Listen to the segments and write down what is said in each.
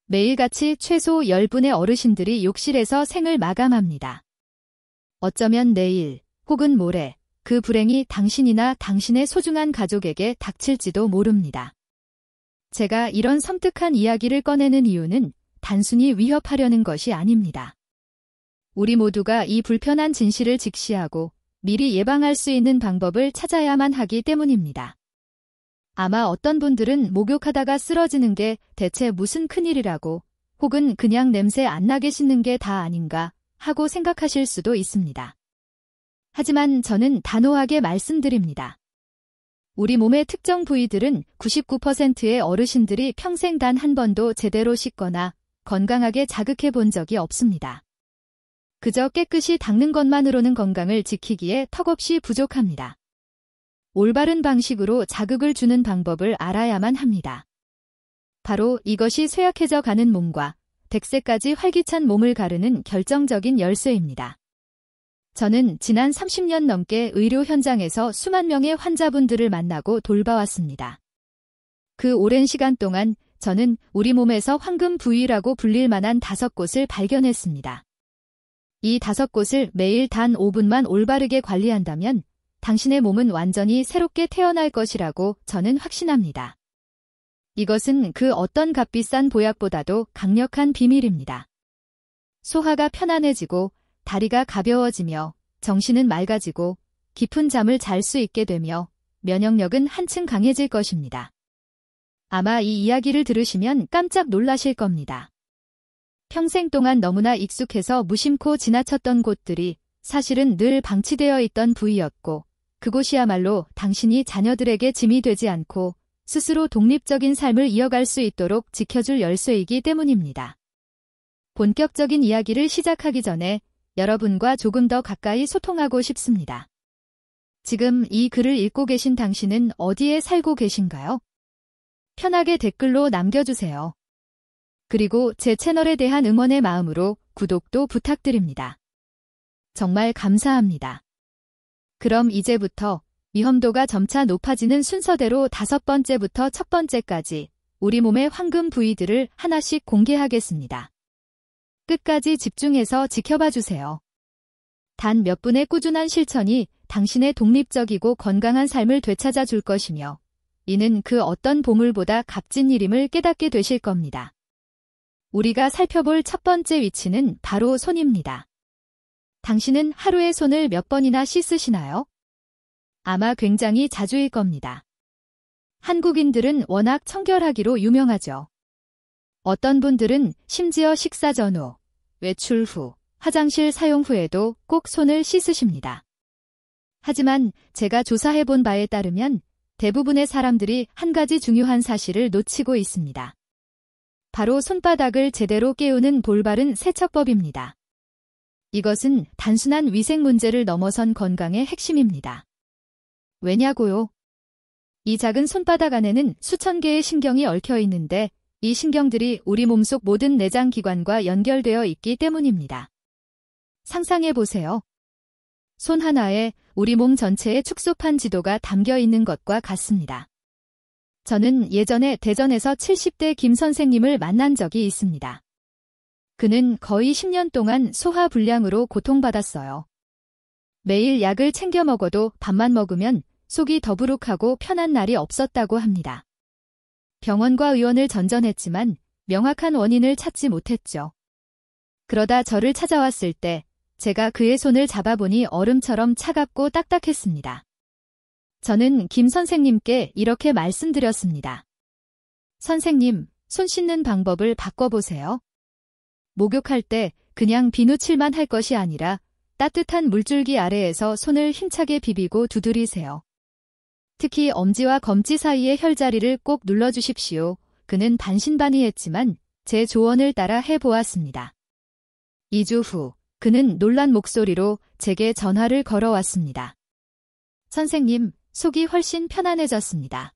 매일같이 최소 10분의 어르신들이 욕실에서 생을 마감합니다. 어쩌면 내일 혹은 모레 그 불행이 당신이나 당신의 소중한 가족에게 닥칠지도 모릅니다. 제가 이런 섬뜩한 이야기를 꺼내는 이유는 단순히 위협하려는 것이 아닙니다. 우리 모두가 이 불편한 진실을 직시하고 미리 예방할 수 있는 방법을 찾아야만 하기 때문입니다. 아마 어떤 분들은 목욕하다가 쓰러지는 게 대체 무슨 큰일이라고 혹은 그냥 냄새 안 나게 씻는 게 다 아닌가 하고 생각하실 수도 있습니다. 하지만 저는 단호하게 말씀드립니다. 우리 몸의 특정 부위들은 99%의 어르신들이 평생 단 한 번도 제대로 씻거나 건강하게 자극해 본 적이 없습니다. 그저 깨끗이 닦는 것만으로는 건강을 지키기에 턱없이 부족합니다. 올바른 방식으로 자극을 주는 방법을 알아야만 합니다. 바로 이것이 쇠약해져 가는 몸과 100세까지 활기찬 몸을 가르는 결정적인 열쇠입니다. 저는 지난 30년 넘게 의료 현장에서 수만 명의 환자분들을 만나고 돌봐왔습니다. 그 오랜 시간 동안 저는 우리 몸에서 황금 부위라고 불릴 만한 5곳을 발견했습니다. 이 5곳을 매일 단 5분만 올바르게 관리한다면 당신의 몸은 완전히 새롭게 태어날 것이라고 저는 확신합니다. 이것은 그 어떤 값비싼 보약보다도 강력한 비밀입니다. 소화가 편안해지고 다리가 가벼워지며 정신은 맑아지고 깊은 잠을 잘 수 있게 되며 면역력은 한층 강해질 것입니다. 아마 이 이야기를 들으시면 깜짝 놀라실 겁니다. 평생 동안 너무나 익숙해서 무심코 지나쳤던 곳들이 사실은 늘 방치되어 있던 부위였고 그곳이야말로 당신이 자녀들에게 짐이 되지 않고 스스로 독립적인 삶을 이어갈 수 있도록 지켜줄 열쇠이기 때문입니다. 본격적인 이야기를 시작하기 전에 여러분과 조금 더 가까이 소통하고 싶습니다. 지금 이 글을 읽고 계신 당신은 어디에 살고 계신가요? 편하게 댓글로 남겨주세요. 그리고 제 채널에 대한 응원의 마음으로 구독도 부탁드립니다. 정말 감사합니다. 그럼 이제부터 위험도가 점차 높아지는 순서대로 5번째부터 1번째까지 우리 몸의 황금 부위들을 하나씩 공개하겠습니다. 끝까지 집중해서 지켜봐 주세요. 단 몇 분의 꾸준한 실천이 당신의 독립적이고 건강한 삶을 되찾아 줄 것이며 이는 그 어떤 보물보다 값진 일임을 깨닫게 되실 겁니다. 우리가 살펴볼 1번째 위치는 바로 손입니다. 당신은 하루에 손을 몇 번이나 씻으시나요? 아마 굉장히 자주일 겁니다. 한국인들은 워낙 청결하기로 유명하죠. 어떤 분들은 심지어 식사 전후, 외출 후, 화장실 사용 후에도 꼭 손을 씻으십니다. 하지만 제가 조사해본 바에 따르면 대부분의 사람들이 한 가지 중요한 사실을 놓치고 있습니다. 바로 손바닥을 제대로 깨우는 볼바른 세척법입니다. 이것은 단순한 위생 문제를 넘어선 건강의 핵심입니다. 왜냐고요? 이 작은 손바닥 안에는 수천 개의 신경이 얽혀 있는데 이 신경들이 우리 몸속 모든 내장 기관과 연결되어 있기 때문입니다. 상상해 보세요. 손 하나에 우리 몸 전체의 축소판 지도가 담겨 있는 것과 같습니다. 저는 예전에 대전에서 70대 김 선생님을 만난 적이 있습니다. 그는 거의 10년 동안 소화불량으로 고통받았어요. 매일 약을 챙겨 먹어도 밥만 먹으면 속이 더부룩하고 편한 날이 없었다고 합니다. 병원과 의원을 전전했지만 명확한 원인을 찾지 못했죠. 그러다 저를 찾아왔을 때 제가 그의 손을 잡아보니 얼음처럼 차갑고 딱딱했습니다. 저는 김 선생님께 이렇게 말씀드렸습니다. 선생님, 손 씻는 방법을 바꿔보세요. 목욕할 때 그냥 비누칠만 할 것이 아니라 따뜻한 물줄기 아래에서 손을 힘차게 비비고 두드리세요. 특히 엄지와 검지 사이의 혈자리를 꼭 눌러주십시오. 그는 반신반의했지만 제 조언을 따라 해보았습니다. 2주 후 그는 놀란 목소리로 제게 전화를 걸어왔습니다. 선생님, 속이 훨씬 편안해졌습니다.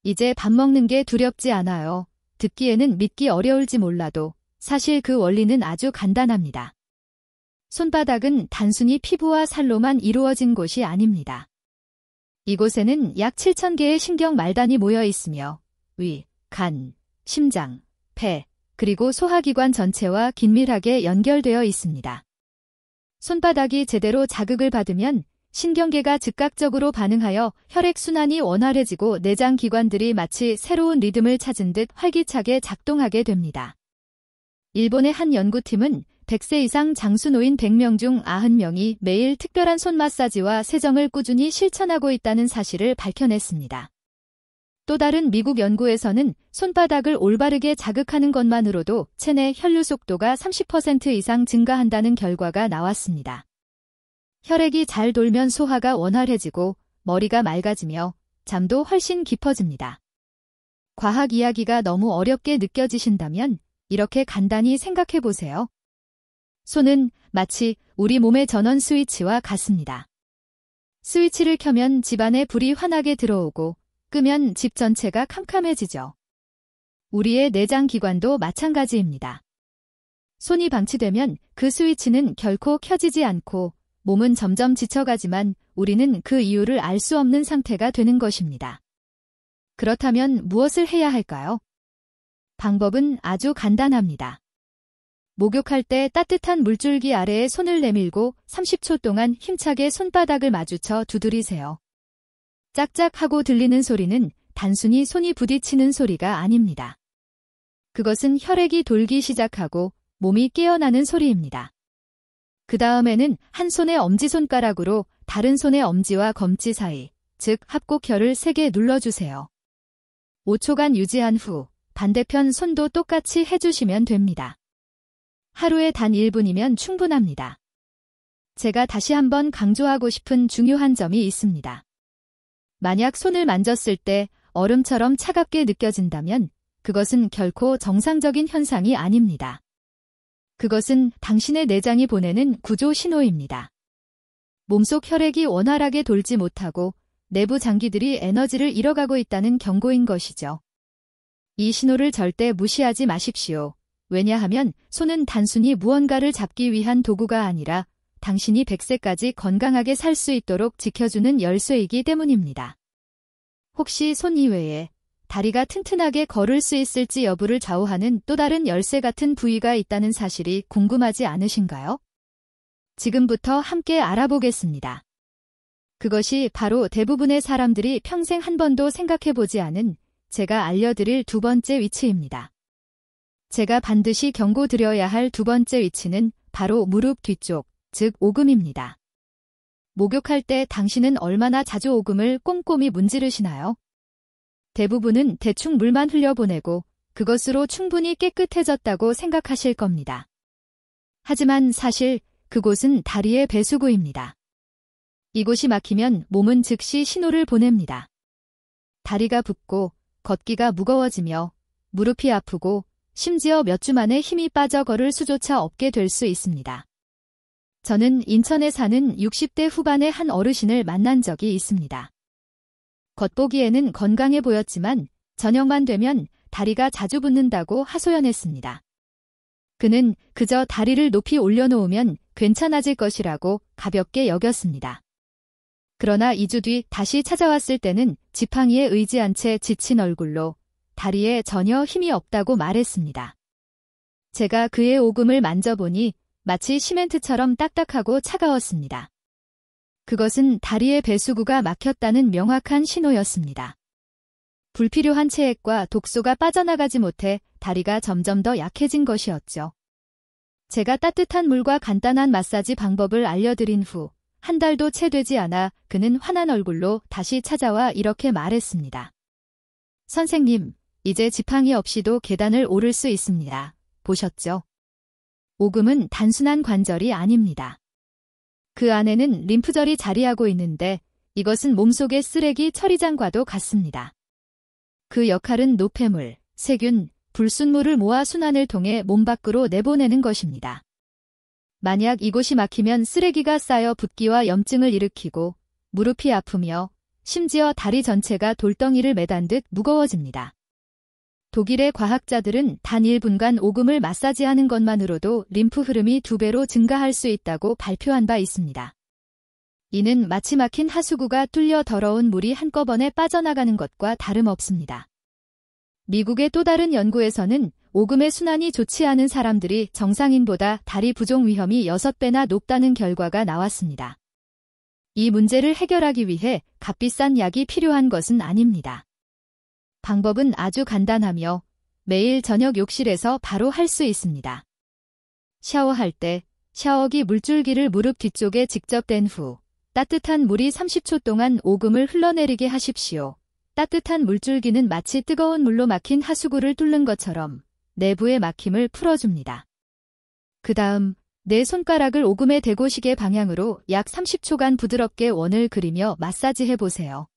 이제 밥 먹는 게 두렵지 않아요. 듣기에는 믿기 어려울지 몰라도 사실 그 원리는 아주 간단합니다. 손바닥은 단순히 피부와 살로만 이루어진 곳이 아닙니다. 이곳에는 약 7,000개의 신경 말단이 모여 있으며 위, 간, 심장, 폐, 그리고 소화기관 전체와 긴밀하게 연결되어 있습니다. 손바닥이 제대로 자극을 받으면 신경계가 즉각적으로 반응하여 혈액순환이 원활해지고 내장 기관들이 마치 새로운 리듬을 찾은 듯 활기차게 작동하게 됩니다. 일본의 한 연구팀은 100세 이상 장수 노인 100명 중 90명이 매일 특별한 손 마사지와 세정을 꾸준히 실천하고 있다는 사실을 밝혀냈습니다. 또 다른 미국 연구에서는 손바닥을 올바르게 자극하는 것만으로도 체내 혈류 속도가 30% 이상 증가한다는 결과가 나왔습니다. 혈액이 잘 돌면 소화가 원활해지고 머리가 맑아지며 잠도 훨씬 깊어집니다. 과학 이야기가 너무 어렵게 느껴지신다면 이렇게 간단히 생각해 보세요. 손은 마치 우리 몸의 전원 스위치와 같습니다. 스위치를 켜면 집안에 불이 환하게 들어오고 끄면 집 전체가 캄캄해지죠. 우리의 내장 기관도 마찬가지입니다. 손이 방치되면 그 스위치는 결코 켜지지 않고 몸은 점점 지쳐가지만 우리는 그 이유를 알 수 없는 상태가 되는 것입니다. 그렇다면 무엇을 해야 할까요? 방법은 아주 간단합니다. 목욕할 때 따뜻한 물줄기 아래에 손을 내밀고 30초 동안 힘차게 손바닥을 마주쳐 두드리세요. 짝짝하고 들리는 소리는 단순히 손이 부딪히는 소리가 아닙니다. 그것은 혈액이 돌기 시작하고 몸이 깨어나는 소리입니다. 그 다음에는 한 손의 엄지손가락으로 다른 손의 엄지와 검지 사이, 즉 합곡혈을 세게 눌러주세요. 5초간 유지한 후 반대편 손도 똑같이 해주시면 됩니다. 하루에 단 1분이면 충분합니다. 제가 다시 한번 강조하고 싶은 중요한 점이 있습니다. 만약 손을 만졌을 때 얼음처럼 차갑게 느껴진다면 그것은 결코 정상적인 현상이 아닙니다. 그것은 당신의 내장이 보내는 구조 신호입니다. 몸속 혈액이 원활하게 돌지 못하고 내부 장기들이 에너지를 잃어가고 있다는 경고인 것이죠. 이 신호를 절대 무시하지 마십시오. 왜냐하면 손은 단순히 무언가를 잡기 위한 도구가 아니라 당신이 100세까지 건강하게 살 수 있도록 지켜주는 열쇠이기 때문입니다. 혹시 손 이외에 다리가 튼튼하게 걸을 수 있을지 여부를 좌우하는 또 다른 열쇠 같은 부위가 있다는 사실이 궁금하지 않으신가요? 지금부터 함께 알아보겠습니다. 그것이 바로 대부분의 사람들이 평생 한 번도 생각해보지 않은 제가 알려드릴 두 번째 위치입니다. 제가 반드시 경고드려야 할 두 번째 위치는 바로 무릎 뒤쪽, 즉 오금입니다. 목욕할 때 당신은 얼마나 자주 오금을 꼼꼼히 문지르시나요? 대부분은 대충 물만 흘려보내고 그것으로 충분히 깨끗해졌다고 생각하실 겁니다. 하지만 사실 그곳은 다리의 배수구입니다. 이곳이 막히면 몸은 즉시 신호를 보냅니다. 다리가 붓고 걷기가 무거워지며 무릎이 아프고 심지어 몇 주 만에 힘이 빠져 걸을 수조차 없게 될 수 있습니다. 저는 인천에 사는 60대 후반의 한 어르신을 만난 적이 있습니다. 겉보기에는 건강해 보였지만 저녁만 되면 다리가 자주 붓는다고 하소연했습니다. 그는 그저 다리를 높이 올려놓으면 괜찮아질 것이라고 가볍게 여겼습니다. 그러나 2주 뒤 다시 찾아왔을 때는 지팡이에 의지한 채 지친 얼굴로 다리에 전혀 힘이 없다고 말했습니다. 제가 그의 오금을 만져보니 마치 시멘트처럼 딱딱하고 차가웠습니다. 그것은 다리의 배수구가 막혔다는 명확한 신호였습니다. 불필요한 체액과 독소가 빠져나가지 못해 다리가 점점 더 약해진 것이었죠. 제가 따뜻한 물과 간단한 마사지 방법을 알려드린 후 한 달도 채 되지 않아 그는 환한 얼굴로 다시 찾아와 이렇게 말했습니다. 선생님, 이제 지팡이 없이도 계단을 오를 수 있습니다. 보셨죠? 오금은 단순한 관절이 아닙니다. 그 안에는 림프절이 자리하고 있는데 이것은 몸속의 쓰레기 처리장과도 같습니다. 그 역할은 노폐물, 세균, 불순물을 모아 순환을 통해 몸 밖으로 내보내는 것입니다. 만약 이곳이 막히면 쓰레기가 쌓여 붓기와 염증을 일으키고 무릎이 아프며 심지어 다리 전체가 돌덩이를 매단 듯 무거워집니다. 독일의 과학자들은 단 1분간 오금을 마사지하는 것만으로도 림프 흐름이 2배로 증가할 수 있다고 발표한 바 있습니다. 이는 마치 막힌 하수구가 뚫려 더러운 물이 한꺼번에 빠져나가는 것과 다름없습니다. 미국의 또 다른 연구에서는 오금의 순환이 좋지 않은 사람들이 정상인보다 다리 부종 위험이 6배나 높다는 결과가 나왔습니다. 이 문제를 해결하기 위해 값비싼 약이 필요한 것은 아닙니다. 방법은 아주 간단하며 매일 저녁 욕실에서 바로 할 수 있습니다. 샤워할 때 샤워기 물줄기를 무릎 뒤쪽에 직접 댄 후 따뜻한 물이 30초 동안 오금을 흘러내리게 하십시오. 따뜻한 물줄기는 마치 뜨거운 물로 막힌 하수구를 뚫는 것처럼 내부의 막힘을 풀어줍니다. 그 다음 내 손가락을 오금에 대고 시계 방향으로 약 30초간 부드럽게 원을 그리며 마사지해 보세요.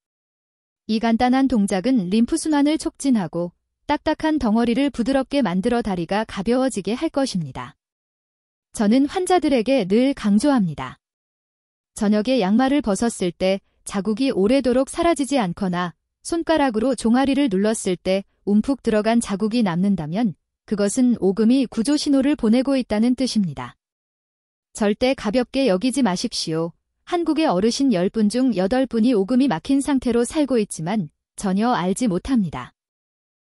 이 간단한 동작은 림프순환을 촉진하고 딱딱한 덩어리를 부드럽게 만들어 다리가 가벼워지게 할 것입니다. 저는 환자들에게 늘 강조합니다. 저녁에 양말을 벗었을 때 자국이 오래도록 사라지지 않거나 손가락으로 종아리를 눌렀을 때 움푹 들어간 자국이 남는다면 그것은 오금이 구조 신호를 보내고 있다는 뜻입니다. 절대 가볍게 여기지 마십시오. 한국의 어르신 10분 중 8분이 오금이 막힌 상태로 살고 있지만 전혀 알지 못합니다.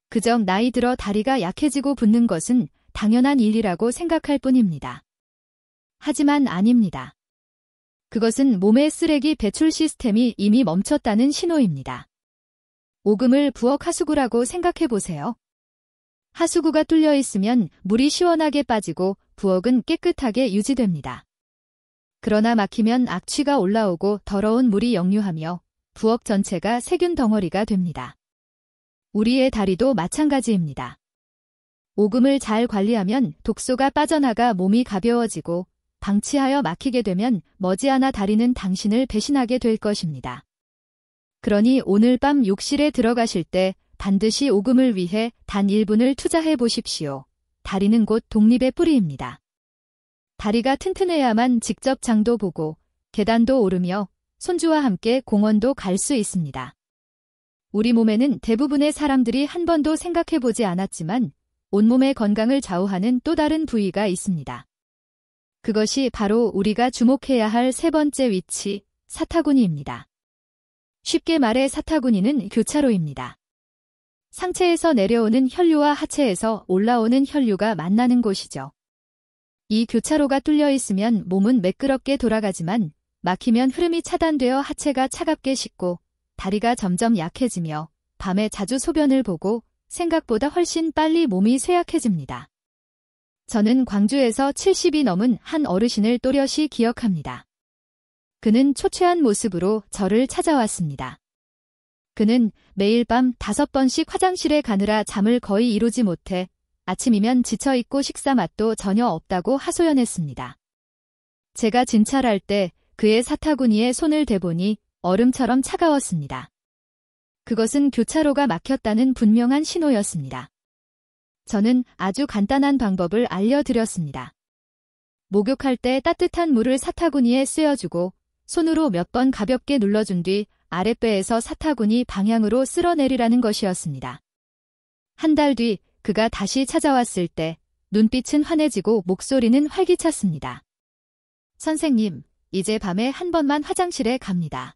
그저 나이 들어 다리가 약해지고 붓는 것은 당연한 일이라고 생각할 뿐입니다. 하지만 아닙니다. 그것은 몸의 쓰레기 배출 시스템이 이미 멈췄다는 신호입니다. 오금을 부엌 하수구라고 생각해 보세요. 하수구가 뚫려 있으면 물이 시원하게 빠지고 부엌은 깨끗하게 유지됩니다. 그러나 막히면 악취가 올라오고 더러운 물이 역류하며 부엌 전체가 세균 덩어리가 됩니다. 우리의 다리도 마찬가지입니다. 오금을 잘 관리하면 독소가 빠져나가 몸이 가벼워지고 방치하여 막히게 되면 머지않아 다리는 당신을 배신하게 될 것입니다. 그러니 오늘 밤 욕실에 들어가실 때 반드시 오금을 위해 단 1분을 투자해 보십시오. 다리는 곧 독립의 뿌리입니다. 다리가 튼튼해야만 직접 장도 보고 계단도 오르며 손주와 함께 공원도 갈 수 있습니다. 우리 몸에는 대부분의 사람들이 한 번도 생각해 보지 않았지만 온몸의 건강을 좌우하는 또 다른 부위가 있습니다. 그것이 바로 우리가 주목해야 할 세 번째 위치, 사타구니입니다. 쉽게 말해 사타구니는 교차로입니다. 상체에서 내려오는 혈류와 하체에서 올라오는 혈류가 만나는 곳이죠. 이 교차로가 뚫려 있으면 몸은 매끄럽게 돌아가지만 막히면 흐름이 차단되어 하체가 차갑게 식고 다리가 점점 약해지며 밤에 자주 소변을 보고 생각보다 훨씬 빨리 몸이 쇠약해집니다. 저는 광주에서 70이 넘은 한 어르신을 또렷이 기억합니다. 그는 초췌한 모습으로 저를 찾아왔습니다. 그는 매일 밤 5번씩 화장실에 가느라 잠을 거의 이루지 못해 아침이면 지쳐있고 식사 맛도 전혀 없다고 하소연했습니다. 제가 진찰할 때 그의 사타구니에 손을 대보니 얼음처럼 차가웠습니다. 그것은 교차로가 막혔다는 분명한 신호였습니다. 저는 아주 간단한 방법을 알려드렸습니다. 목욕할 때 따뜻한 물을 사타구니에 쐬어주고 손으로 몇 번 가볍게 눌러준 뒤 아랫배에서 사타구니 방향으로 쓸어내리라는 것이었습니다. 한 달 뒤 그가 다시 찾아왔을 때 눈빛은 환해지고 목소리는 활기찼습니다. 선생님, 이제 밤에 한 번만 화장실에 갑니다.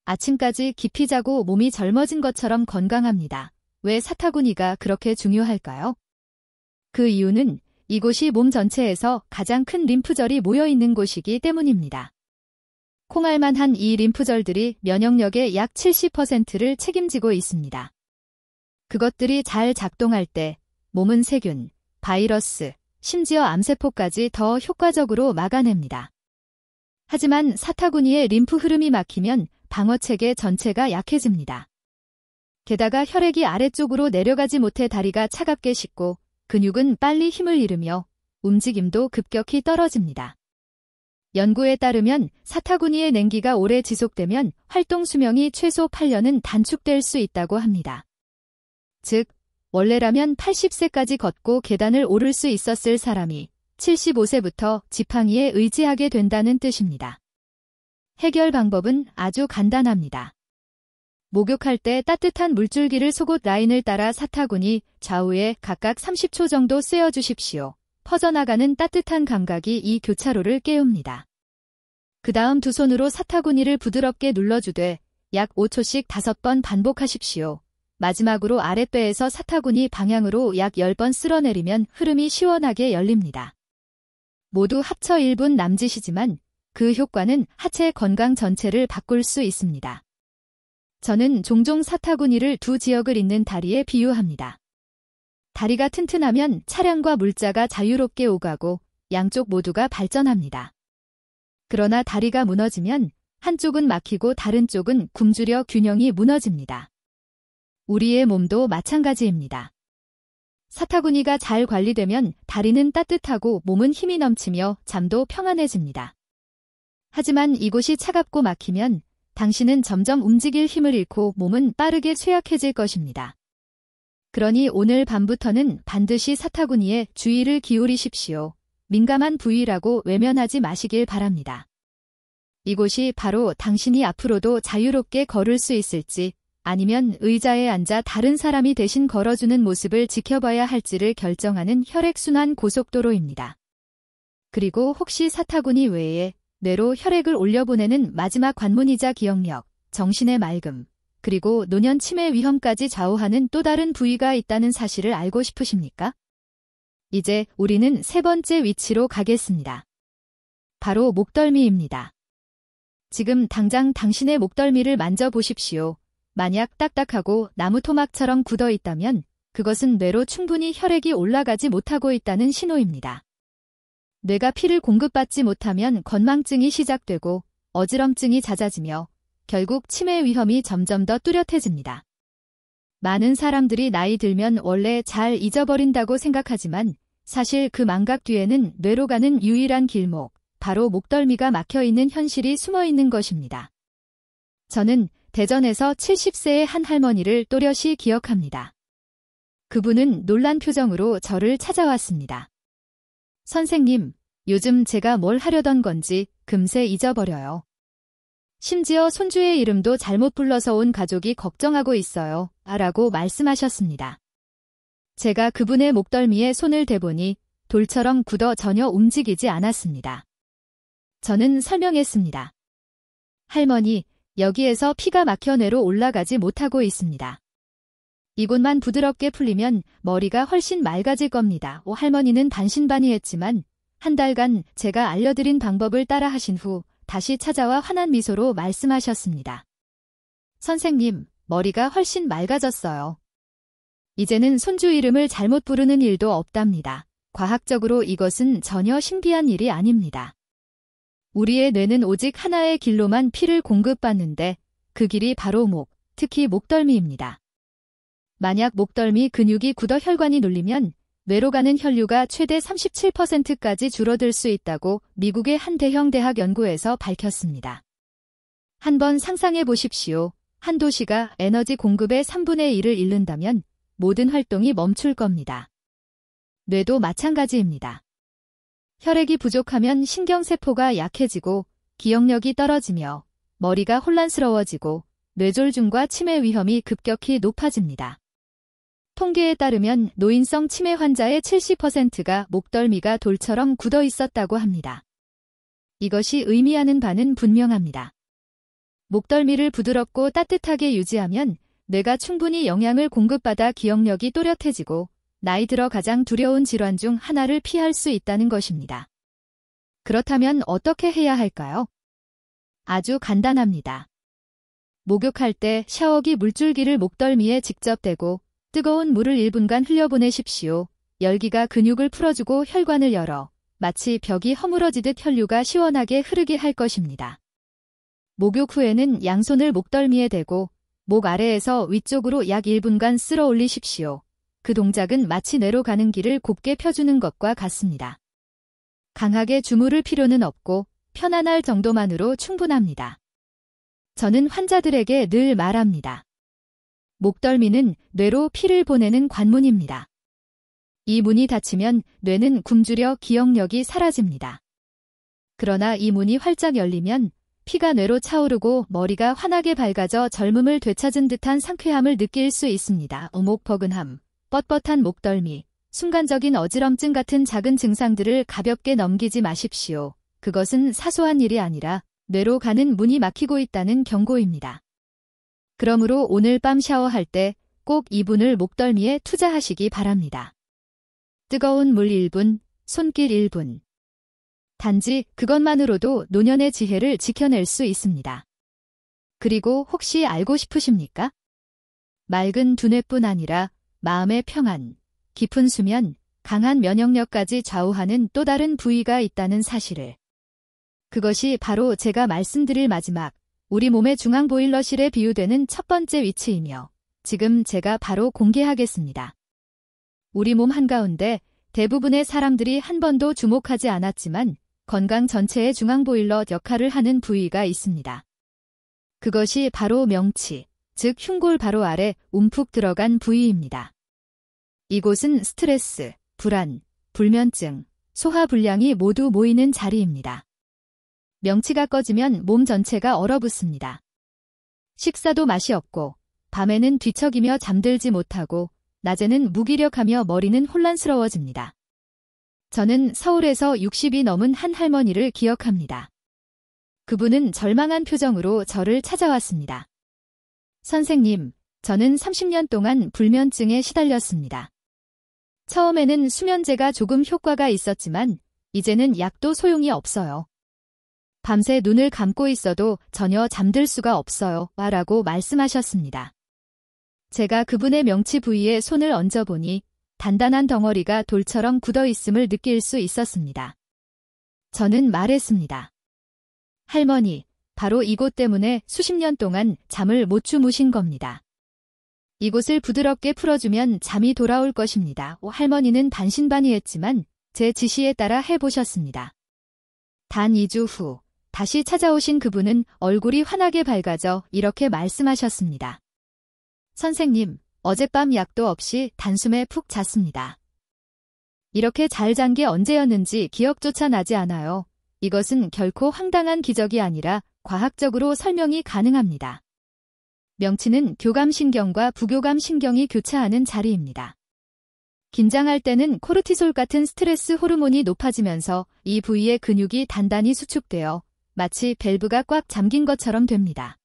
아침까지 깊이 자고 몸이 젊어진 것처럼 건강합니다. 왜 사타구니가 그렇게 중요할까요? 그 이유는 이곳이 몸 전체에서 가장 큰 림프절이 모여있는 곳이기 때문입니다. 콩알만한 이 림프절들이 면역력의 약 70%를 책임지고 있습니다. 그것들이 잘 작동할 때 몸은 세균, 바이러스, 심지어 암세포까지 더 효과적으로 막아냅니다. 하지만 사타구니의 림프 흐름이 막히면 방어체계 전체가 약해집니다. 게다가 혈액이 아래쪽으로 내려가지 못해 다리가 차갑게 식고 근육은 빨리 힘을 잃으며 움직임도 급격히 떨어집니다. 연구에 따르면 사타구니의 냉기가 오래 지속되면 활동 수명이 최소 8년은 단축될 수 있다고 합니다. 즉, 원래라면 80세까지 걷고 계단을 오를 수 있었을 사람이 75세부터 지팡이에 의지하게 된다는 뜻입니다. 해결 방법은 아주 간단합니다. 목욕할 때 따뜻한 물줄기를 속옷 라인을 따라 사타구니 좌우에 각각 30초 정도 쐬어주십시오. 퍼져나가는 따뜻한 감각이 이 교차로를 깨웁니다. 그 다음 두 손으로 사타구니를 부드럽게 눌러주되 약 5초씩 5번 반복하십시오. 마지막으로 아랫배에서 사타구니 방향으로 약 10번 쓸어내리면 흐름이 시원하게 열립니다. 모두 합쳐 1분 남짓이지만 그 효과는 하체 건강 전체를 바꿀 수 있습니다. 저는 종종 사타구니를 두 지역을 잇는 다리에 비유합니다. 다리가 튼튼하면 차량과 물자가 자유롭게 오가고 양쪽 모두가 발전합니다. 그러나 다리가 무너지면 한쪽은 막히고 다른 쪽은 굶주려 균형이 무너집니다. 우리의 몸도 마찬가지입니다. 사타구니가 잘 관리되면 다리는 따뜻하고 몸은 힘이 넘치며 잠도 평안해집니다. 하지만 이곳이 차갑고 막히면 당신은 점점 움직일 힘을 잃고 몸은 빠르게 쇠약해질 것입니다. 그러니 오늘 밤부터는 반드시 사타구니에 주의를 기울이십시오. 민감한 부위라고 외면하지 마시길 바랍니다. 이곳이 바로 당신이 앞으로도 자유롭게 걸을 수 있을지 아니면 의자에 앉아 다른 사람이 대신 걸어주는 모습을 지켜봐야 할지를 결정하는 혈액순환 고속도로입니다. 그리고 혹시 사타구니 외에 뇌로 혈액을 올려보내는 마지막 관문이자 기억력, 정신의 맑음, 그리고 노년 치매 위험까지 좌우하는 또 다른 부위가 있다는 사실을 알고 싶으십니까? 이제 우리는 세 번째 위치로 가겠습니다. 바로 목덜미입니다. 지금 당장 당신의 목덜미를 만져보십시오. 만약 딱딱하고 나무 토막처럼 굳어 있다면 그것은 뇌로 충분히 혈액이 올라가지 못하고 있다는 신호입니다. 뇌가 피를 공급받지 못하면 건망증이 시작되고 어지럼증이 잦아지며 결국 치매 위험이 점점 더 뚜렷해집니다. 많은 사람들이 나이 들면 원래 잘 잊어버린다고 생각하지만 사실 그 망각 뒤에는 뇌로 가는 유일한 길목, 바로 목덜미가 막혀있는 현실이 숨어있는 것입니다. 저는 대전에서 70세의 한 할머니를 또렷이 기억합니다. 그분은 놀란 표정으로 저를 찾아왔습니다. 선생님, 요즘 제가 뭘 하려던 건지 금세 잊어버려요. 심지어 손주의 이름도 잘못 불러서 온 가족이 걱정하고 있어요. 라고 말씀하셨습니다. 제가 그분의 목덜미에 손을 대보니 돌처럼 굳어 전혀 움직이지 않았습니다. 저는 설명했습니다. 할머니, 여기에서 피가 막혀 뇌로 올라가지 못하고 있습니다. 이곳만 부드럽게 풀리면 머리가 훨씬 맑아질 겁니다. 할머니는 반신반의했지만 한 달간 제가 알려드린 방법을 따라 하신 후 다시 찾아와 환한 미소로 말씀하셨습니다. 선생님, 머리가 훨씬 맑아졌어요. 이제는 손주 이름을 잘못 부르는 일도 없답니다. 과학적으로 이것은 전혀 신비한 일이 아닙니다. 우리의 뇌는 오직 하나의 길로만 피를 공급받는데 그 길이 바로 목, 특히 목덜미입니다. 만약 목덜미 근육이 굳어 혈관이 눌리면 뇌로 가는 혈류가 최대 37%까지 줄어들 수 있다고 미국의 한 대형 대학 연구에서 밝혔습니다. 한번 상상해 보십시오. 한 도시가 에너지 공급의 3분의 1을 잃는다면 모든 활동이 멈출 겁니다. 뇌도 마찬가지입니다. 혈액이 부족하면 신경세포가 약해지고 기억력이 떨어지며 머리가 혼란스러워지고 뇌졸중과 치매 위험이 급격히 높아집니다. 통계에 따르면 노인성 치매 환자의 70%가 목덜미가 돌처럼 굳어 있었다고 합니다. 이것이 의미하는 바는 분명합니다. 목덜미를 부드럽고 따뜻하게 유지하면 뇌가 충분히 영양을 공급받아 기억력이 또렷해지고 나이 들어 가장 두려운 질환 중 하나를 피할 수 있다는 것입니다. 그렇다면 어떻게 해야 할까요? 아주 간단합니다. 목욕할 때 샤워기 물줄기를 목덜미에 직접 대고 뜨거운 물을 1분간 흘려보내십시오. 열기가 근육을 풀어주고 혈관을 열어 마치 벽이 허물어지듯 혈류가 시원하게 흐르게 할 것입니다. 목욕 후에는 양손을 목덜미에 대고 목 아래에서 위쪽으로 약 1분간 쓸어 올리십시오. 그 동작은 마치 뇌로 가는 길을 곱게 펴주는 것과 같습니다. 강하게 주무를 필요는 없고 편안할 정도만으로 충분합니다. 저는 환자들에게 늘 말합니다. 목덜미는 뇌로 피를 보내는 관문입니다. 이 문이 닫히면 뇌는 굶주려 기억력이 사라집니다. 그러나 이 문이 활짝 열리면 피가 뇌로 차오르고 머리가 환하게 밝아져 젊음을 되찾은 듯한 상쾌함을 느낄 수 있습니다. 오목버근함, 뻣뻣한 목덜미, 순간적인 어지럼증 같은 작은 증상들을 가볍게 넘기지 마십시오. 그것은 사소한 일이 아니라 뇌로 가는 문이 막히고 있다는 경고입니다. 그러므로 오늘 밤 샤워할 때 꼭 2분을 목덜미에 투자하시기 바랍니다. 뜨거운 물 1분, 손길 1분. 단지 그것만으로도 노년의 지혜를 지켜낼 수 있습니다. 그리고 혹시 알고 싶으십니까? 맑은 두뇌뿐 아니라 마음의 평안, 깊은 수면, 강한 면역력까지 좌우하는 또 다른 부위가 있다는 사실을. 그것이 바로 제가 말씀드릴 마지막, 우리 몸의 중앙 보일러실에 비유되는 첫 번째 위치이며, 지금 제가 바로 공개하겠습니다. 우리 몸 한가운데 대부분의 사람들이 한 번도 주목하지 않았지만 건강 전체의 중앙 보일러 역할을 하는 부위가 있습니다. 그것이 바로 명치, 즉 흉골 바로 아래 움푹 들어간 부위입니다. 이곳은 스트레스, 불안, 불면증, 소화불량이 모두 모이는 자리입니다. 명치가 꺼지면 몸 전체가 얼어붙습니다. 식사도 맛이 없고, 밤에는 뒤척이며 잠들지 못하고, 낮에는 무기력하며 머리는 혼란스러워집니다. 저는 서울에서 60이 넘은 한 할머니를 기억합니다. 그분은 절망한 표정으로 저를 찾아왔습니다. 선생님, 저는 30년 동안 불면증에 시달렸습니다. 처음에는 수면제가 조금 효과가 있었지만 이제는 약도 소용이 없어요. 밤새 눈을 감고 있어도 전혀 잠들 수가 없어요. 라고 말씀하셨습니다. 제가 그분의 명치 부위에 손을 얹어보니 단단한 덩어리가 돌처럼 굳어 있음을 느낄 수 있었습니다. 저는 말했습니다. 할머니, 바로 이곳 때문에 수십 년 동안 잠을 못 주무신 겁니다. 이곳을 부드럽게 풀어주면 잠이 돌아올 것입니다. 할머니는 반신반의했지만 제 지시에 따라 해보셨습니다. 단 2주 후 다시 찾아오신 그분은 얼굴이 환하게 밝아져 이렇게 말씀하셨습니다. 선생님, 어젯밤 약도 없이 단숨에 푹 잤습니다. 이렇게 잘 잔 게 언제였는지 기억조차 나지 않아요. 이것은 결코 황당한 기적이 아니라 과학적으로 설명이 가능합니다. 명치는 교감신경과 부교감신경이 교차하는 자리입니다. 긴장할 때는 코르티솔 같은 스트레스 호르몬이 높아지면서 이 부위의 근육이 단단히 수축되어 마치 밸브가 꽉 잠긴 것처럼 됩니다.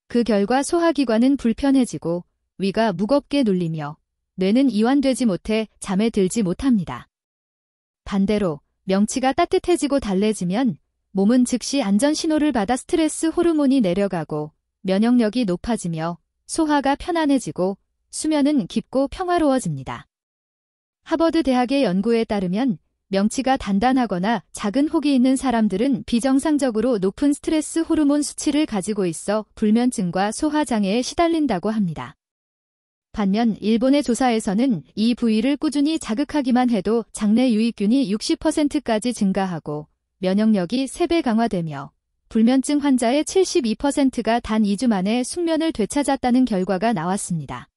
그 결과 소화기관은 불편해지고 위가 무겁게 눌리며 뇌는 이완되지 못해 잠에 들지 못합니다. 반대로 명치가 따뜻해지고 달래지면 몸은 즉시 안전 신호를 받아 스트레스 호르몬이 내려가고 면역력이 높아지며 소화가 편안해지고 수면은 깊고 평화로워집니다. 하버드 대학의 연구에 따르면 명치가 단단하거나 작은 혹이 있는 사람들은 비정상적으로 높은 스트레스 호르몬 수치를 가지고 있어 불면증과 소화장애에 시달린다고 합니다. 반면 일본의 조사에서는 이 부위를 꾸준히 자극하기만 해도 장내 유익균이 60%까지 증가하고 면역력이 3배 강화되며 불면증 환자의 72%가 단 2주 만에 숙면을 되찾았다는 결과가 나왔습니다.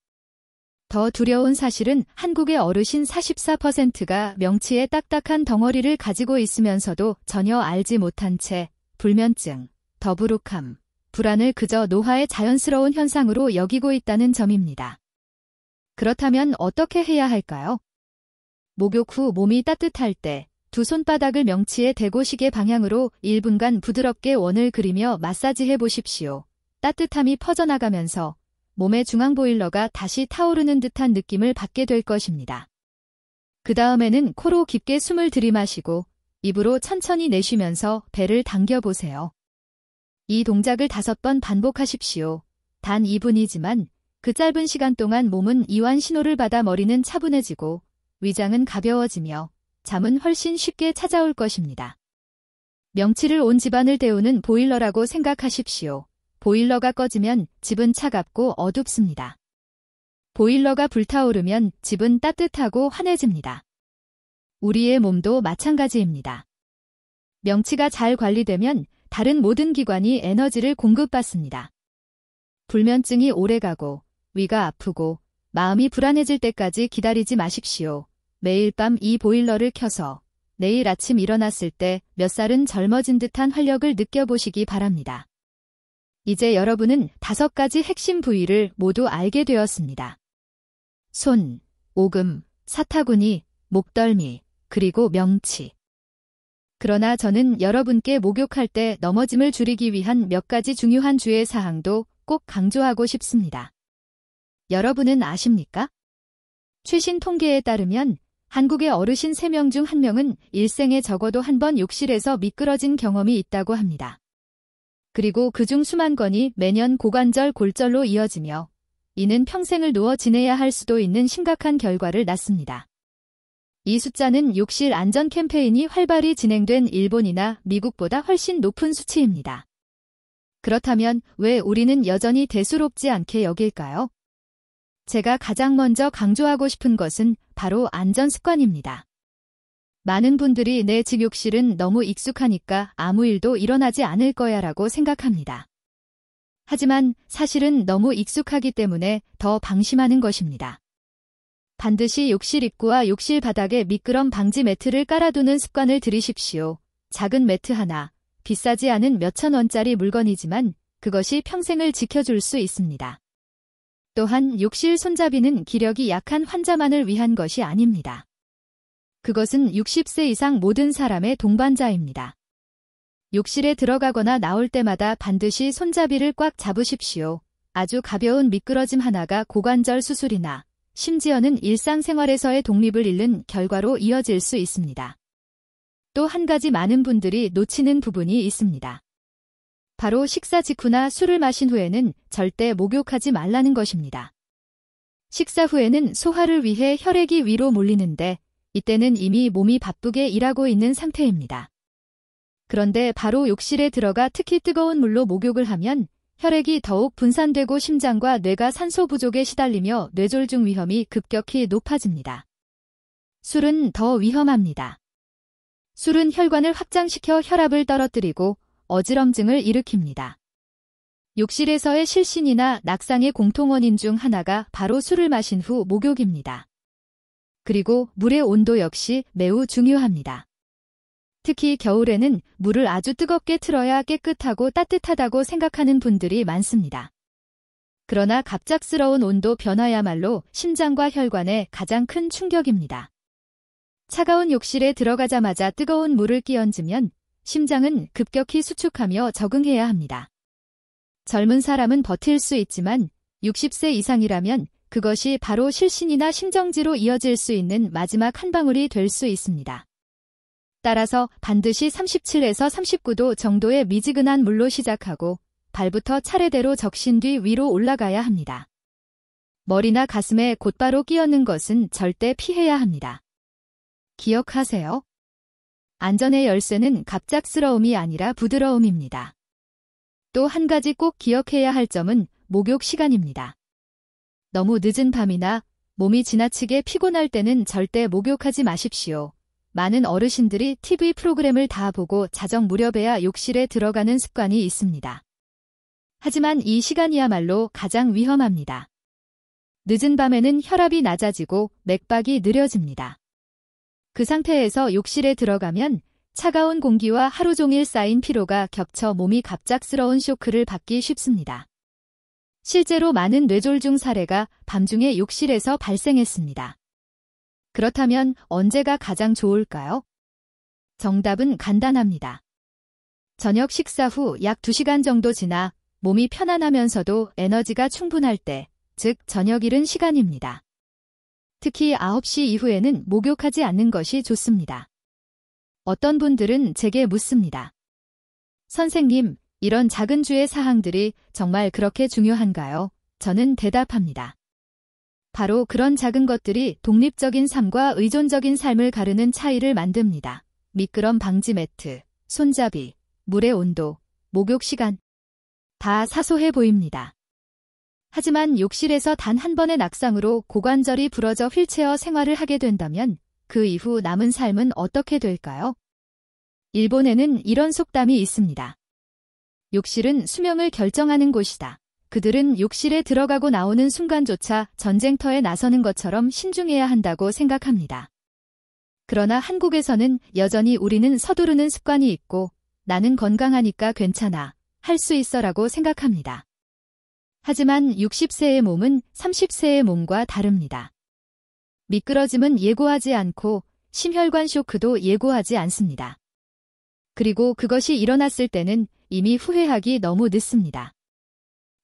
더 두려운 사실은 한국의 어르신 44%가 명치에 딱딱한 덩어리를 가지고 있으면서도 전혀 알지 못한 채 불면증, 더부룩함, 불안을 그저 노화의 자연스러운 현상으로 여기고 있다는 점입니다. 그렇다면 어떻게 해야 할까요? 목욕 후 몸이 따뜻할 때 두 손바닥을 명치에 대고 시계 방향으로 1분간 부드럽게 원을 그리며 마사지해 보십시오. 따뜻함이 퍼져나가면서 몸의 중앙 보일러가 다시 타오르는 듯한 느낌을 받게 될 것입니다. 그 다음에는 코로 깊게 숨을 들이마시고 입으로 천천히 내쉬면서 배를 당겨보세요. 이 동작을 5번 반복하십시오. 단 2분이지만 그 짧은 시간 동안 몸은 이완 신호를 받아 머리는 차분해지고 위장은 가벼워지며 잠은 훨씬 쉽게 찾아올 것입니다. 명치를 온 집안을 데우는 보일러라고 생각하십시오. 보일러가 꺼지면 집은 차갑고 어둡습니다. 보일러가 불타오르면 집은 따뜻하고 환해집니다. 우리의 몸도 마찬가지입니다. 명치가 잘 관리되면 다른 모든 기관이 에너지를 공급받습니다. 불면증이 오래가고 위가 아프고 마음이 불안해질 때까지 기다리지 마십시오. 매일 밤 이 보일러를 켜서 내일 아침 일어났을 때 몇 살은 젊어진 듯한 활력을 느껴보시기 바랍니다. 이제 여러분은 5가지 핵심 부위를 모두 알게 되었습니다. 손, 오금, 사타구니, 목덜미, 그리고 명치. 그러나 저는 여러분께 목욕할 때 넘어짐을 줄이기 위한 몇 가지 중요한 주의사항도 꼭 강조하고 싶습니다. 여러분은 아십니까? 최신 통계에 따르면 한국의 어르신 3명 중 1명은 일생에 적어도 한 번 욕실에서 미끄러진 경험이 있다고 합니다. 그리고 그중 수만 건이 매년 고관절 골절로 이어지며 이는 평생을 누워 지내야 할 수도 있는 심각한 결과를 낳습니다. 이 숫자는 욕실 안전 캠페인이 활발히 진행된 일본이나 미국보다 훨씬 높은 수치입니다. 그렇다면 왜 우리는 여전히 대수롭지 않게 여길까요? 제가 가장 먼저 강조하고 싶은 것은 바로 안전 습관입니다. 많은 분들이 내 집 욕실은 너무 익숙하니까 아무 일도 일어나지 않을 거야 라고 생각합니다. 하지만 사실은 너무 익숙하기 때문에 더 방심하는 것입니다. 반드시 욕실 입구와 욕실 바닥에 미끄럼 방지 매트를 깔아두는 습관을 들이십시오. 작은 매트 하나, 비싸지 않은 몇천 원짜리 물건이지만 그것이 평생을 지켜줄 수 있습니다. 또한 욕실 손잡이는 기력이 약한 환자만을 위한 것이 아닙니다. 그것은 60세 이상 모든 사람의 동반자입니다. 욕실에 들어가거나 나올 때마다 반드시 손잡이를 꽉 잡으십시오. 아주 가벼운 미끄러짐 하나가 고관절 수술이나 심지어는 일상생활에서의 독립을 잃는 결과로 이어질 수 있습니다. 또 한 가지 많은 분들이 놓치는 부분이 있습니다. 바로 식사 직후나 술을 마신 후에는 절대 목욕하지 말라는 것입니다. 식사 후에는 소화를 위해 혈액이 위로 몰리는데 이때는 이미 몸이 바쁘게 일하고 있는 상태입니다. 그런데 바로 욕실에 들어가 특히 뜨거운 물로 목욕을 하면 혈액이 더욱 분산되고 심장과 뇌가 산소 부족에 시달리며 뇌졸중 위험이 급격히 높아집니다. 술은 더 위험합니다. 술은 혈관을 확장시켜 혈압을 떨어뜨리고 어지럼증을 일으킵니다. 욕실에서의 실신이나 낙상의 공통원인 중 하나가 바로 술을 마신 후 목욕입니다. 그리고 물의 온도 역시 매우 중요합니다. 특히 겨울에는 물을 아주 뜨겁게 틀어야 깨끗하고 따뜻하다고 생각하는 분들이 많습니다. 그러나 갑작스러운 온도 변화야말로 심장과 혈관에 가장 큰 충격입니다. 차가운 욕실에 들어가자마자 뜨거운 물을 끼얹으면 심장은 급격히 수축하며 적응해야 합니다. 젊은 사람은 버틸 수 있지만 60세 이상이라면 그것이 바로 실신이나 심정지로 이어질 수 있는 마지막 한 방울이 될 수 있습니다. 따라서 반드시 37에서 39도 정도의 미지근한 물로 시작하고 발부터 차례대로 적신 뒤 위로 올라가야 합니다. 머리나 가슴에 곧바로 끼얹는 것은 절대 피해야 합니다. 기억하세요. 안전의 열쇠는 갑작스러움이 아니라 부드러움입니다. 또 한 가지 꼭 기억해야 할 점은 목욕 시간입니다. 너무 늦은 밤이나 몸이 지나치게 피곤할 때는 절대 목욕하지 마십시오. 많은 어르신들이 TV 프로그램을 다 보고 자정 무렵에야 욕실에 들어가는 습관이 있습니다. 하지만 이 시간이야말로 가장 위험합니다. 늦은 밤에는 혈압이 낮아지고 맥박이 느려집니다. 그 상태에서 욕실에 들어가면 차가운 공기와 하루 종일 쌓인 피로가 겹쳐 몸이 갑작스러운 쇼크를 받기 쉽습니다. 실제로 많은 뇌졸중 사례가 밤중에 욕실에서 발생했습니다. 그렇다면 언제가 가장 좋을까요? 정답은 간단합니다. 저녁 식사 후 약 2시간 정도 지나 몸이 편안하면서도 에너지가 충분할 때, 즉 저녁 이른 시간입니다. 특히 9시 이후에는 목욕하지 않는 것이 좋습니다. 어떤 분들은 제게 묻습니다. 선생님, 이런 작은 주의 사항들이 정말 그렇게 중요한가요? 저는 대답합니다. 바로 그런 작은 것들이 독립적인 삶과 의존적인 삶을 가르는 차이를 만듭니다. 미끄럼 방지 매트, 손잡이, 물의 온도, 목욕 시간. 다 사소해 보입니다. 하지만 욕실에서 단 한 번의 낙상으로 고관절이 부러져 휠체어 생활을 하게 된다면 그 이후 남은 삶은 어떻게 될까요? 일본에는 이런 속담이 있습니다. 욕실은 수명을 결정하는 곳이다. 그들은 욕실에 들어가고 나오는 순간조차 전쟁터에 나서는 것처럼 신중해야 한다고 생각합니다. 그러나 한국에서는 여전히 우리는 서두르는 습관이 있고 나는 건강하니까 괜찮아, 할 수 있어라고 생각합니다. 하지만 60세의 몸은 30세의 몸과 다릅니다. 미끄러짐은 예고하지 않고 심혈관 쇼크도 예고하지 않습니다. 그리고 그것이 일어났을 때는 이미 후회하기 너무 늦습니다.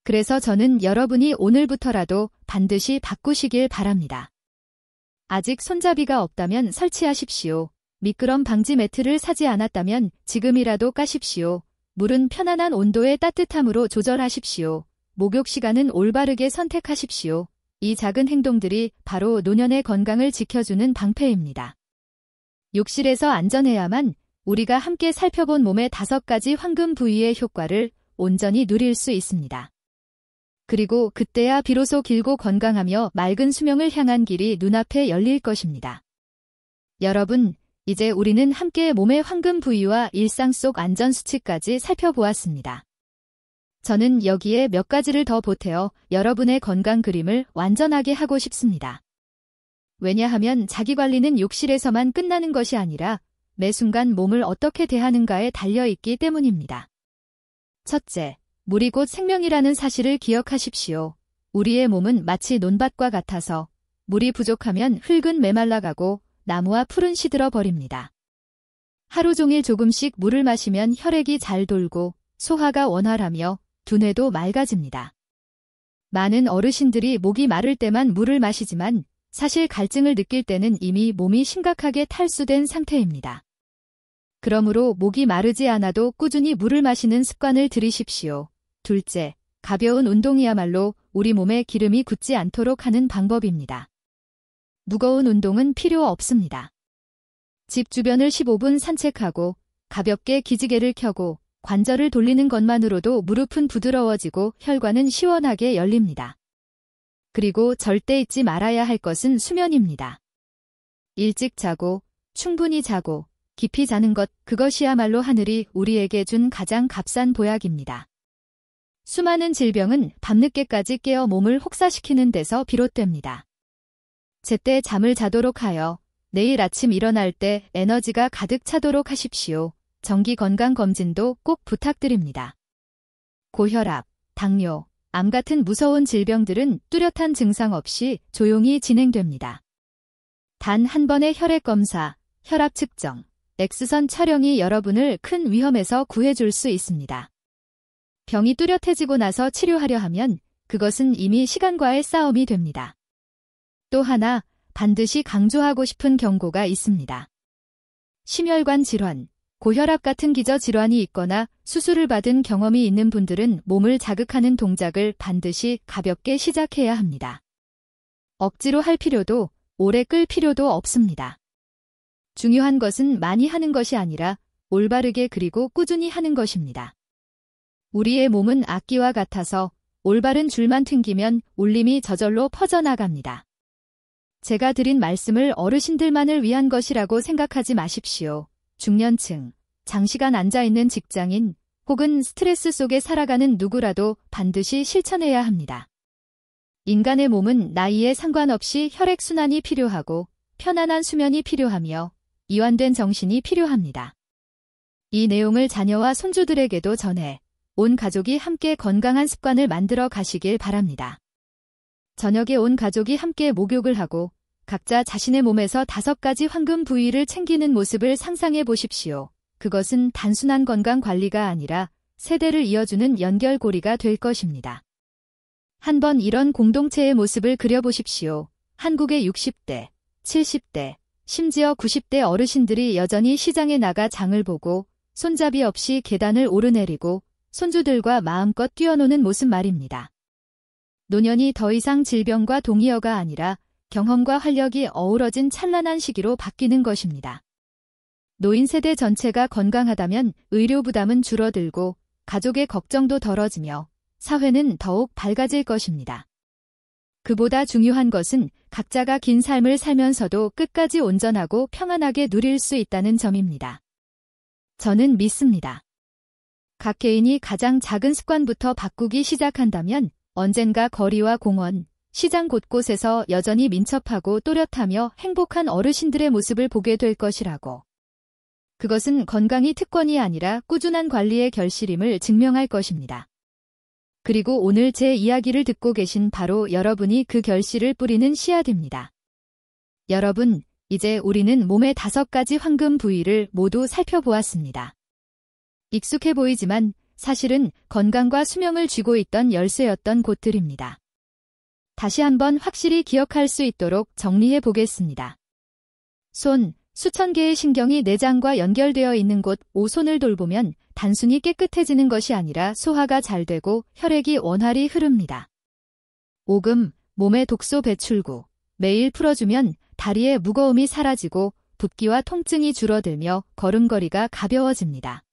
그래서 저는 여러분이 오늘부터라도 반드시 바꾸시길 바랍니다. 아직 손잡이가 없다면 설치하십시오. 미끄럼 방지 매트를 사지 않았다면 지금이라도 까십시오. 물은 편안한 온도의 따뜻함으로 조절하십시오. 목욕 시간은 올바르게 선택하십시오. 이 작은 행동들이 바로 노년의 건강을 지켜주는 방패입니다. 욕실에서 안전해야만 우리가 함께 살펴본 몸의 5가지 황금 부위의 효과를 온전히 누릴 수 있습니다. 그리고 그때야 비로소 길고 건강하며 맑은 수명을 향한 길이 눈앞에 열릴 것입니다. 여러분, 이제 우리는 함께 몸의 황금 부위와 일상 속 안전 수칙까지 살펴보았습니다. 저는 여기에 몇 가지를 더 보태어 여러분의 건강 그림을 완전하게 하고 싶습니다. 왜냐하면 자기관리는 욕실에서만 끝나는 것이 아니라 매 순간 몸을 어떻게 대하는가에 달려있기 때문입니다. 첫째, 물이 곧 생명이라는 사실을 기억하십시오. 우리의 몸은 마치 논밭과 같아서 물이 부족하면 흙은 메말라가고 나무와 풀은 시들어 버립니다. 하루 종일 조금씩 물을 마시면 혈액이 잘 돌고 소화가 원활하며 두뇌도 맑아집니다. 많은 어르신들이 목이 마를 때만 물을 마시지만 사실 갈증을 느낄 때는 이미 몸이 심각하게 탈수된 상태입니다. 그러므로 목이 마르지 않아도 꾸준히 물을 마시는 습관을 들이십시오. 둘째, 가벼운 운동이야말로 우리 몸에 기름이 굳지 않도록 하는 방법입니다. 무거운 운동은 필요 없습니다. 집 주변을 15분 산책하고 가볍게 기지개를 켜고 관절을 돌리는 것만으로도 무릎은 부드러워지고 혈관은 시원하게 열립니다. 그리고 절대 잊지 말아야 할 것은 수면입니다. 일찍 자고, 충분히 자고, 깊이 자는 것, 그것이야말로 하늘이 우리에게 준 가장 값싼 보약입니다. 수많은 질병은 밤늦게까지 깨어 몸을 혹사시키는 데서 비롯됩니다. 제때 잠을 자도록 하여 내일 아침 일어날 때 에너지가 가득 차도록 하십시오. 정기 건강 검진도 꼭 부탁드립니다. 고혈압, 당뇨, 암 같은 무서운 질병들은 뚜렷한 증상 없이 조용히 진행됩니다. 단 한 번의 혈액 검사, 혈압 측정, X선 촬영이 여러분을 큰 위험에서 구해줄 수 있습니다. 병이 뚜렷해지고 나서 치료하려 하면 그것은 이미 시간과의 싸움이 됩니다. 또 하나 반드시 강조하고 싶은 경고가 있습니다. 심혈관 질환, 고혈압 같은 기저질환이 있거나 수술을 받은 경험이 있는 분들은 몸을 자극하는 동작을 반드시 가볍게 시작해야 합니다. 억지로 할 필요도 오래 끌 필요도 없습니다. 중요한 것은 많이 하는 것이 아니라 올바르게 그리고 꾸준히 하는 것입니다. 우리의 몸은 악기와 같아서 올바른 줄만 튕기면 울림이 저절로 퍼져나갑니다. 제가 드린 말씀을 어르신들만을 위한 것이라고 생각하지 마십시오. 중년층, 장시간 앉아있는 직장인, 혹은 스트레스 속에 살아가는 누구라도 반드시 실천해야 합니다. 인간의 몸은 나이에 상관없이 혈액순환이 필요하고 편안한 수면이 필요하며 이완된 정신이 필요합니다. 이 내용을 자녀와 손주들에게도 전해 온 가족이 함께 건강한 습관을 만들어 가시길 바랍니다. 저녁에 온 가족이 함께 목욕을 하고 각자 자신의 몸에서 5가지 황금 부위를 챙기는 모습을 상상해 보십시오. 그것은 단순한 건강 관리가 아니라 세대를 이어주는 연결고리가 될 것입니다. 한번 이런 공동체의 모습을 그려보십시오. 한국의 60대, 70대, 심지어 90대 어르신들이 여전히 시장에 나가 장을 보고 손잡이 없이 계단을 오르내리고 손주들과 마음껏 뛰어노는 모습 말입니다. 노년이 더 이상 질병과 동의어가 아니라 경험과 활력이 어우러진 찬란한 시기로 바뀌는 것입니다. 노인 세대 전체가 건강하다면 의료 부담은 줄어들고 가족의 걱정도 덜어지며 사회는 더욱 밝아질 것입니다. 그보다 중요한 것은 각자가 긴 삶을 살면서도 끝까지 온전하고 평안하게 누릴 수 있다는 점입니다. 저는 믿습니다. 각 개인이 가장 작은 습관부터 바꾸기 시작한다면 언젠가 거리와 공원, 시장 곳곳에서 여전히 민첩하고 또렷하며 행복한 어르신들의 모습을 보게 될 것이라고. 그것은 건강이 특권이 아니라 꾸준한 관리의 결실임을 증명할 것입니다. 그리고 오늘 제 이야기를 듣고 계신 바로 여러분이 그 결실을 뿌리는 씨앗입니다. 여러분, 이제 우리는 몸의 5가지 황금 부위를 모두 살펴보았습니다. 익숙해 보이지만 사실은 건강과 수명을 쥐고 있던 열쇠였던 곳들입니다. 다시 한번 확실히 기억할 수 있도록 정리해 보겠습니다. 손, 수천 개의 신경이 내장과 연결되어 있는 곳 오손을 돌보면 단순히 깨끗해지는 것이 아니라 소화가 잘 되고 혈액이 원활히 흐릅니다. 오금, 몸의 독소 배출구. 매일 풀어주면 다리의 무거움이 사라지고 붓기와 통증이 줄어들며 걸음걸이가 가벼워집니다.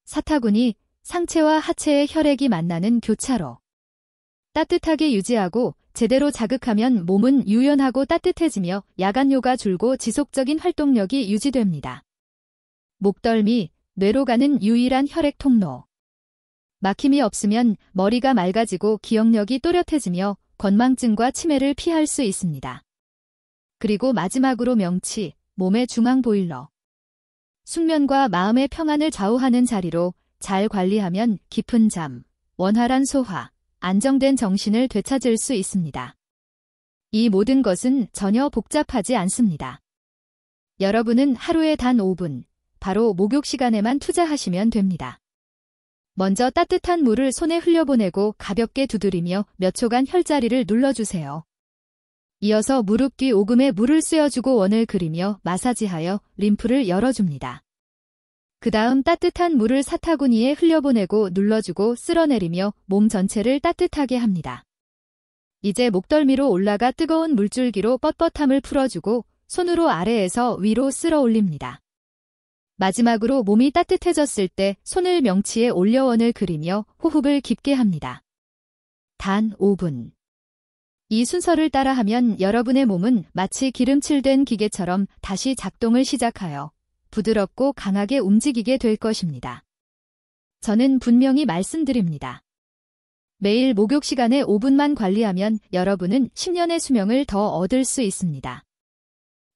사타구니, 상체와 하체의 혈액이 만나는 교차로. 따뜻하게 유지하고 제대로 자극하면 몸은 유연하고 따뜻해지며 야간뇨가 줄고 지속적인 활동력이 유지됩니다. 목덜미, 뇌로 가는 유일한 혈액 통로. 막힘이 없으면 머리가 맑아지고 기억력이 또렷해지며 건망증과 치매를 피할 수 있습니다. 그리고 마지막으로 명치, 몸의 중앙 보일러. 숙면과 마음의 평안을 좌우하는 자리로 잘 관리하면 깊은 잠, 원활한 소화, 안정된 정신을 되찾을 수 있습니다. 이 모든 것은 전혀 복잡하지 않습니다. 여러분은 하루에 단 5분, 바로 목욕 시간에만 투자하시면 됩니다. 먼저 따뜻한 물을 손에 흘려보내고 가볍게 두드리며 몇 초간 혈자리를 눌러주세요. 이어서 무릎 뒤 오금에 물을 쐬어주고 원을 그리며 마사지하여 림프를 열어줍니다. 그 다음 따뜻한 물을 사타구니에 흘려보내고 눌러주고 쓸어내리며 몸 전체를 따뜻하게 합니다. 이제 목덜미로 올라가 뜨거운 물줄기로 뻣뻣함을 풀어주고 손으로 아래에서 위로 쓸어 올립니다. 마지막으로 몸이 따뜻해졌을 때 손을 명치에 올려 원을 그리며 호흡을 깊게 합니다. 단 5분. 이 순서를 따라하면 여러분의 몸은 마치 기름칠된 기계처럼 다시 작동을 시작하여 부드럽고 강하게 움직이게 될 것입니다. 저는 분명히 말씀드립니다. 매일 목욕 시간에 5분만 관리하면 여러분은 10년의 수명을 더 얻을 수 있습니다.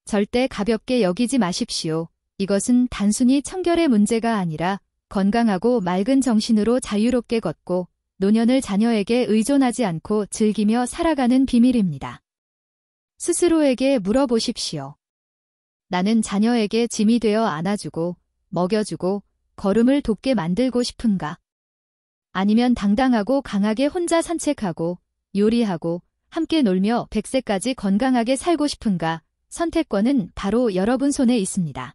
절대 가볍게 여기지 마십시오. 이것은 단순히 청결의 문제가 아니라 건강하고 맑은 정신으로 자유롭게 걷고 노년을 자녀에게 의존하지 않고 즐기며 살아가는 비밀입니다. 스스로에게 물어보십시오. 나는 자녀에게 짐이 되어 안아주고, 먹여주고, 걸음을 돋게 만들고 싶은가? 아니면 당당하고 강하게 혼자 산책하고, 요리하고, 함께 놀며 100세까지 건강하게 살고 싶은가? 선택권은 바로 여러분 손에 있습니다.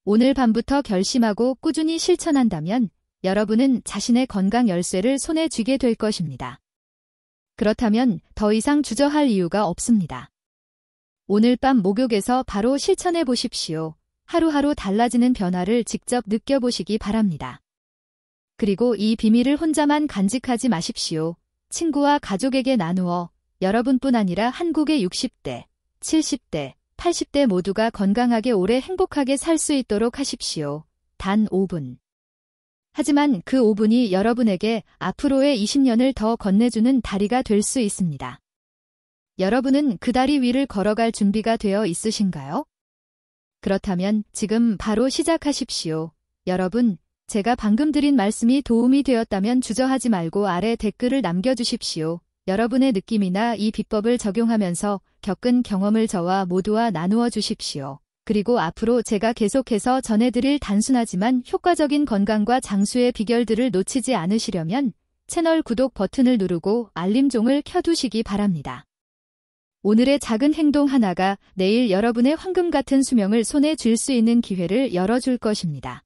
오늘 밤부터 결심하고 꾸준히 실천한다면 여러분은 자신의 건강 열쇠를 손에 쥐게 될 것입니다. 그렇다면 더 이상 주저할 이유가 없습니다. 오늘 밤 목욕에서 바로 실천해 보십시오. 하루하루 달라지는 변화를 직접 느껴보시기 바랍니다. 그리고 이 비밀을 혼자만 간직하지 마십시오. 친구와 가족에게 나누어 여러분뿐 아니라 한국의 60대, 70대, 80대 모두가 건강하게 오래 행복하게 살 수 있도록 하십시오. 단 5분. 하지만 그 5분이 여러분에게 앞으로의 20년을 더 건네주는 다리가 될 수 있습니다. 여러분은 그 다리 위를 걸어갈 준비가 되어 있으신가요? 그렇다면 지금 바로 시작하십시오. 여러분, 제가 방금 드린 말씀이 도움이 되었다면 주저하지 말고 아래 댓글을 남겨주십시오. 여러분의 느낌이나 이 비법을 적용하면서 겪은 경험을 저와 모두와 나누어 주십시오. 그리고 앞으로 제가 계속해서 전해드릴 단순하지만 효과적인 건강과 장수의 비결들을 놓치지 않으시려면 채널 구독 버튼을 누르고 알림종을 켜두시기 바랍니다. 오늘의 작은 행동 하나가 내일 여러분의 황금 같은 수명을 손에 쥘 수 있는 기회를 열어줄 것입니다.